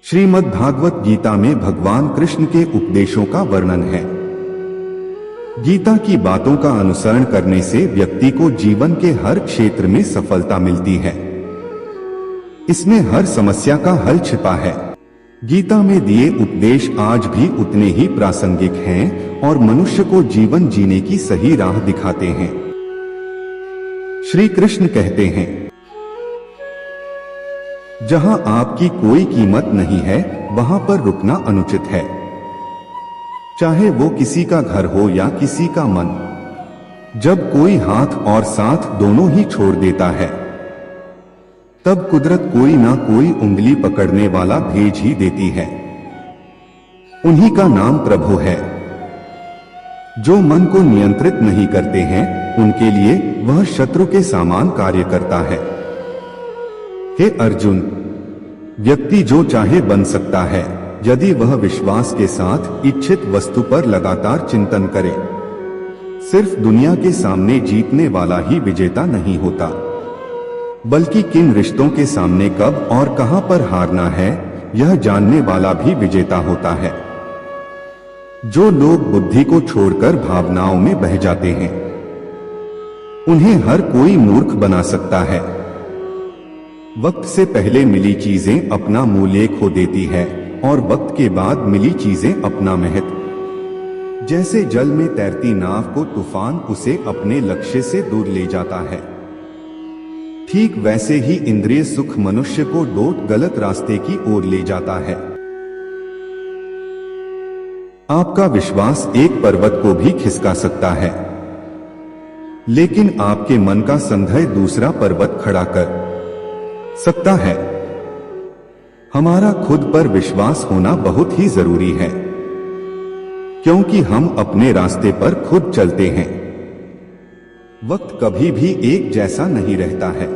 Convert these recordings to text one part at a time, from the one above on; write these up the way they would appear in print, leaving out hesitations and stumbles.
श्रीमद् भागवत गीता में भगवान कृष्ण के उपदेशों का वर्णन है। गीता की बातों का अनुसरण करने से व्यक्ति को जीवन के हर क्षेत्र में सफलता मिलती है। इसमें हर समस्या का हल छिपा है। गीता में दिए उपदेश आज भी उतने ही प्रासंगिक हैं और मनुष्य को जीवन जीने की सही राह दिखाते हैं। श्री कृष्ण कहते हैं, जहां आपकी कोई कीमत नहीं है वहां पर रुकना अनुचित है, चाहे वो किसी का घर हो या किसी का मन। जब कोई हाथ और साथ दोनों ही छोड़ देता है तब कुदरत कोई ना कोई उंगली पकड़ने वाला भेज ही देती है। उन्हीं का नाम प्रभु है। जो मन को नियंत्रित नहीं करते हैं उनके लिए वह शत्रु के समान कार्य करता है। हे अर्जुन, व्यक्ति जो चाहे बन सकता है यदि वह विश्वास के साथ इच्छित वस्तु पर लगातार चिंतन करे। सिर्फ दुनिया के सामने जीतने वाला ही विजेता नहीं होता, बल्कि किन रिश्तों के सामने कब और कहां पर हारना है यह जानने वाला भी विजेता होता है। जो लोग बुद्धि को छोड़कर भावनाओं में बह जाते हैं उन्हें हर कोई मूर्ख बना सकता है। वक्त से पहले मिली चीजें अपना मूल्य खो देती है और वक्त के बाद मिली चीजें अपना महत्व। जैसे जल में तैरती नाव को तूफान उसे अपने लक्ष्य से दूर ले जाता है, ठीक वैसे ही इंद्रिय सुख मनुष्य को लौट गलत रास्ते की ओर ले जाता है। आपका विश्वास एक पर्वत को भी खिसका सकता है, लेकिन आपके मन का संदेह दूसरा पर्वत खड़ा कर सकता है। हमारा खुद पर विश्वास होना बहुत ही जरूरी है, क्योंकि हम अपने रास्ते पर खुद चलते हैं। वक्त कभी भी एक जैसा नहीं रहता है।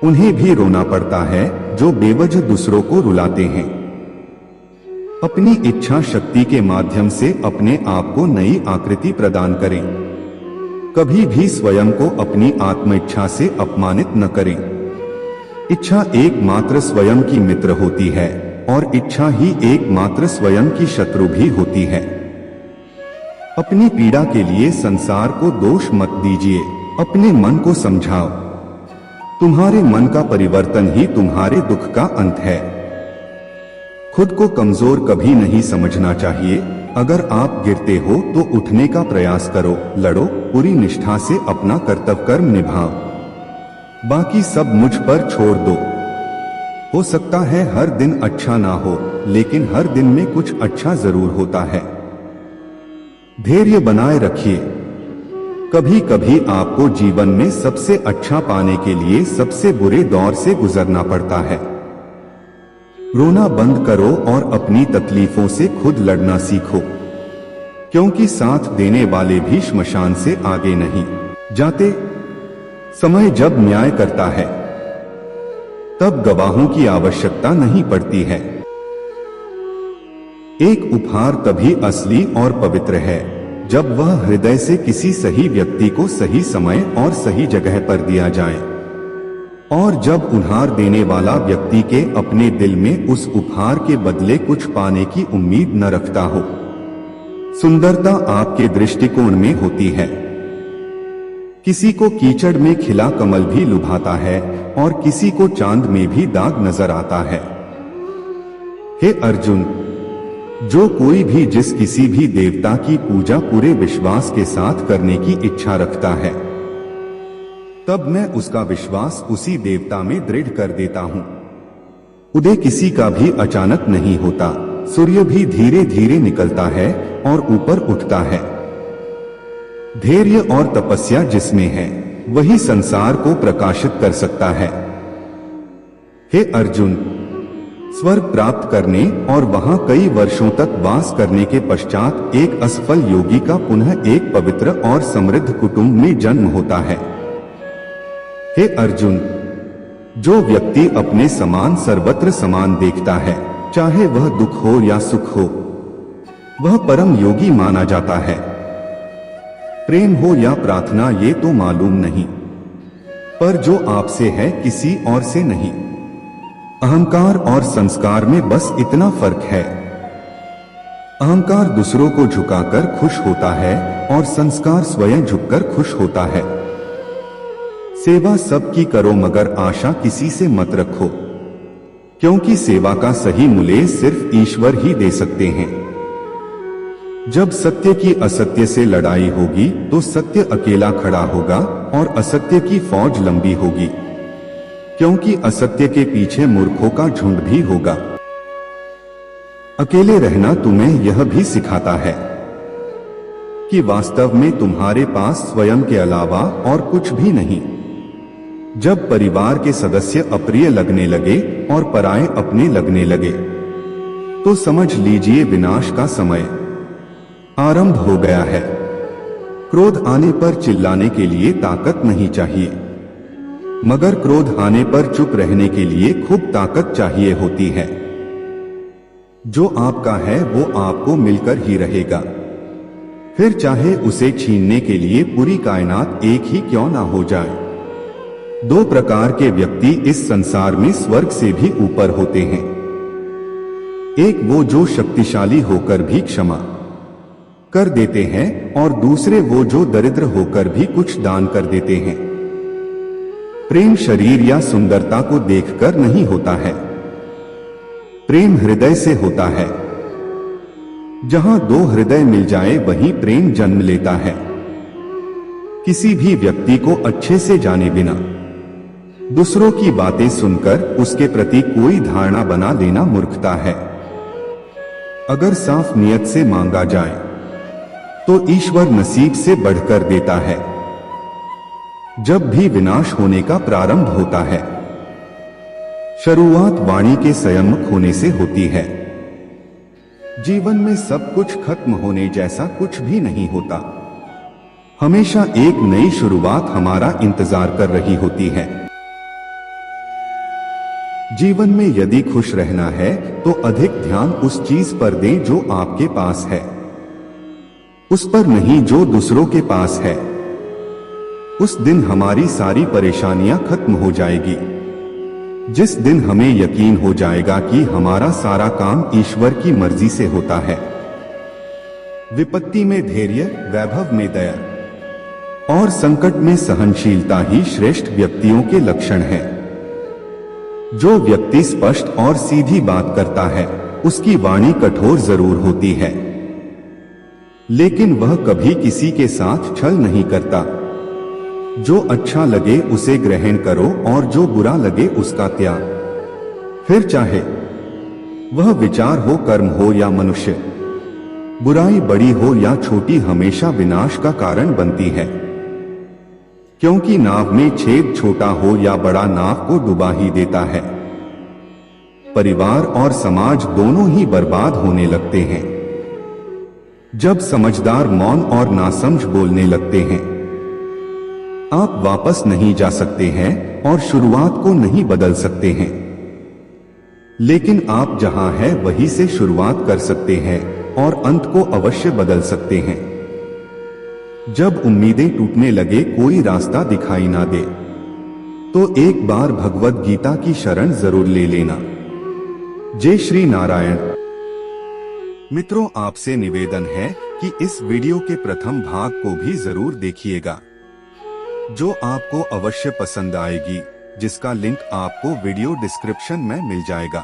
उन्हें भी रोना पड़ता है जो बेवजह दूसरों को रुलाते हैं। अपनी इच्छा शक्ति के माध्यम से अपने आप को नई आकृति प्रदान करें। कभी भी स्वयं को अपनी आत्मइच्छा से अपमानित न करें। इच्छा एकमात्र स्वयं की मित्र होती है और इच्छा ही एकमात्र स्वयं की शत्रु भी होती है। अपनी पीड़ा के लिए संसार को दोष मत दीजिए, अपने मन को समझाओ। तुम्हारे मन का परिवर्तन ही तुम्हारे दुख का अंत है। खुद को कमजोर कभी नहीं समझना चाहिए। अगर आप गिरते हो तो उठने का प्रयास करो, लड़ो, पूरी निष्ठा से अपना कर्तव्य कर्म निभाओ। बाकी सब मुझ पर छोड़ दो। हो सकता है हर दिन अच्छा ना हो, लेकिन हर दिन में कुछ अच्छा जरूर होता है। धैर्य बनाए रखिए। कभी कभी आपको जीवन में सबसे अच्छा पाने के लिए सबसे बुरे दौर से गुजरना पड़ता है। रोना बंद करो और अपनी तकलीफों से खुद लड़ना सीखो, क्योंकि साथ देने वाले भी श्मशान से आगे नहीं जाते। समय जब न्याय करता है तब गवाहों की आवश्यकता नहीं पड़ती है। एक उपहार तभी असली और पवित्र है जब वह हृदय से किसी सही व्यक्ति को सही समय और सही जगह पर दिया जाए, और जब उपहार देने वाला व्यक्ति के अपने दिल में उस उपहार के बदले कुछ पाने की उम्मीद न रखता हो। सुंदरता आपके दृष्टिकोण में होती है। किसी को कीचड़ में खिला कमल भी लुभाता है और किसी को चांद में भी दाग नजर आता है। हे अर्जुन, जो कोई भी जिस किसी भी देवता की पूजा पूरे विश्वास के साथ करने की इच्छा रखता है, तब मैं उसका विश्वास उसी देवता में दृढ़ कर देता हूं। उदय किसी का भी अचानक नहीं होता। सूर्य भी धीरे धीरे निकलता है और ऊपर उठता है। धैर्य और तपस्या जिसमें है वही संसार को प्रकाशित कर सकता है। हे अर्जुन, स्वर्ग प्राप्त करने और वहां कई वर्षों तक वास करने के पश्चात एक असफल योगी का पुनः एक पवित्र और समृद्ध कुटुंब में जन्म होता है। हे अर्जुन, जो व्यक्ति अपने समान सर्वत्र समान देखता है, चाहे वह दुख हो या सुख हो, वह परम योगी माना जाता है। प्रेम हो या प्रार्थना ये तो मालूम नहीं, पर जो आपसे है किसी और से नहीं। अहंकार और संस्कार में बस इतना फर्क है। अहंकार दूसरों को झुकाकर खुश होता है और संस्कार स्वयं झुककर खुश होता है। सेवा सबकी करो मगर आशा किसी से मत रखो, क्योंकि सेवा का सही मूल्य सिर्फ ईश्वर ही दे सकते हैं। जब सत्य की असत्य से लड़ाई होगी तो सत्य अकेला खड़ा होगा और असत्य की फौज लंबी होगी, क्योंकि असत्य के पीछे मूर्खों का झुंड भी होगा। अकेले रहना तुम्हें यह भी सिखाता है कि वास्तव में तुम्हारे पास स्वयं के अलावा और कुछ भी नहीं। जब परिवार के सदस्य अप्रिय लगने लगे और पराये अपने लगने लगे, तो समझ लीजिए विनाश का समय आरंभ हो गया है। क्रोध आने पर चिल्लाने के लिए ताकत नहीं चाहिए, मगर क्रोध आने पर चुप रहने के लिए खूब ताकत चाहिए होती है। जो आपका है वो आपको मिलकर ही रहेगा, फिर चाहे उसे छीनने के लिए पूरी कायनात एक ही क्यों ना हो जाए। दो प्रकार के व्यक्ति इस संसार में स्वर्ग से भी ऊपर होते हैं। एक वो जो शक्तिशाली होकर भी क्षमा कर देते हैं और दूसरे वो जो दरिद्र होकर भी कुछ दान कर देते हैं। प्रेम शरीर या सुंदरता को देखकर नहीं होता है, प्रेम हृदय से होता है। जहां दो हृदय मिल जाए वहीं प्रेम जन्म लेता है। किसी भी व्यक्ति को अच्छे से जाने बिना दूसरों की बातें सुनकर उसके प्रति कोई धारणा बना लेना मूर्खता है। अगर साफ नियत से मांगा जाए तो ईश्वर नसीब से बढ़कर देता है। जब भी विनाश होने का प्रारंभ होता है, शुरुआत वाणी के संयम होने से होती है। जीवन में सब कुछ खत्म होने जैसा कुछ भी नहीं होता। हमेशा एक नई शुरुआत हमारा इंतजार कर रही होती है। जीवन में यदि खुश रहना है तो अधिक ध्यान उस चीज पर दें जो आपके पास है, उस पर नहीं जो दूसरों के पास है। उस दिन हमारी सारी परेशानियां खत्म हो जाएगी, जिस दिन हमें यकीन हो जाएगा कि हमारा सारा काम ईश्वर की मर्जी से होता है। विपत्ति में धैर्य, वैभव में दया और संकट में सहनशीलता ही श्रेष्ठ व्यक्तियों के लक्षण हैं। जो व्यक्ति स्पष्ट और सीधी बात करता है उसकी वाणी कठोर जरूर होती है, लेकिन वह कभी किसी के साथ छल नहीं करता। जो अच्छा लगे उसे ग्रहण करो और जो बुरा लगे उसका त्याग। फिर चाहे वह विचार हो, कर्म हो या मनुष्य, बुराई बड़ी हो या छोटी हमेशा विनाश का कारण बनती है, क्योंकि नाव में छेद छोटा हो या बड़ा नाव को डुबा ही देता है। परिवार और समाज दोनों ही बर्बाद होने लगते हैं जब समझदार मौन और नासमझ बोलने लगते हैं। आप वापस नहीं जा सकते हैं और शुरुआत को नहीं बदल सकते हैं, लेकिन आप जहां हैं वहीं से शुरुआत कर सकते हैं और अंत को अवश्य बदल सकते हैं। जब उम्मीदें टूटने लगे, कोई रास्ता दिखाई ना दे, तो एक बार भगवद गीता की शरण जरूर ले लेना। जय श्री नारायण। मित्रों, आपसे निवेदन है कि इस वीडियो के प्रथम भाग को भी जरूर देखिएगा, जो आपको अवश्य पसंद आएगी, जिसका लिंक आपको वीडियो डिस्क्रिप्शन में मिल जाएगा।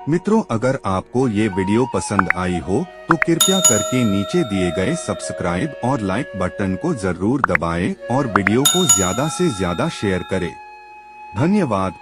मित्रों, अगर आपको ये वीडियो पसंद आई हो तो कृपया करके नीचे दिए गए सब्सक्राइब और लाइक बटन को जरूर दबाएं और वीडियो को ज्यादा से ज्यादा शेयर करें। धन्यवाद।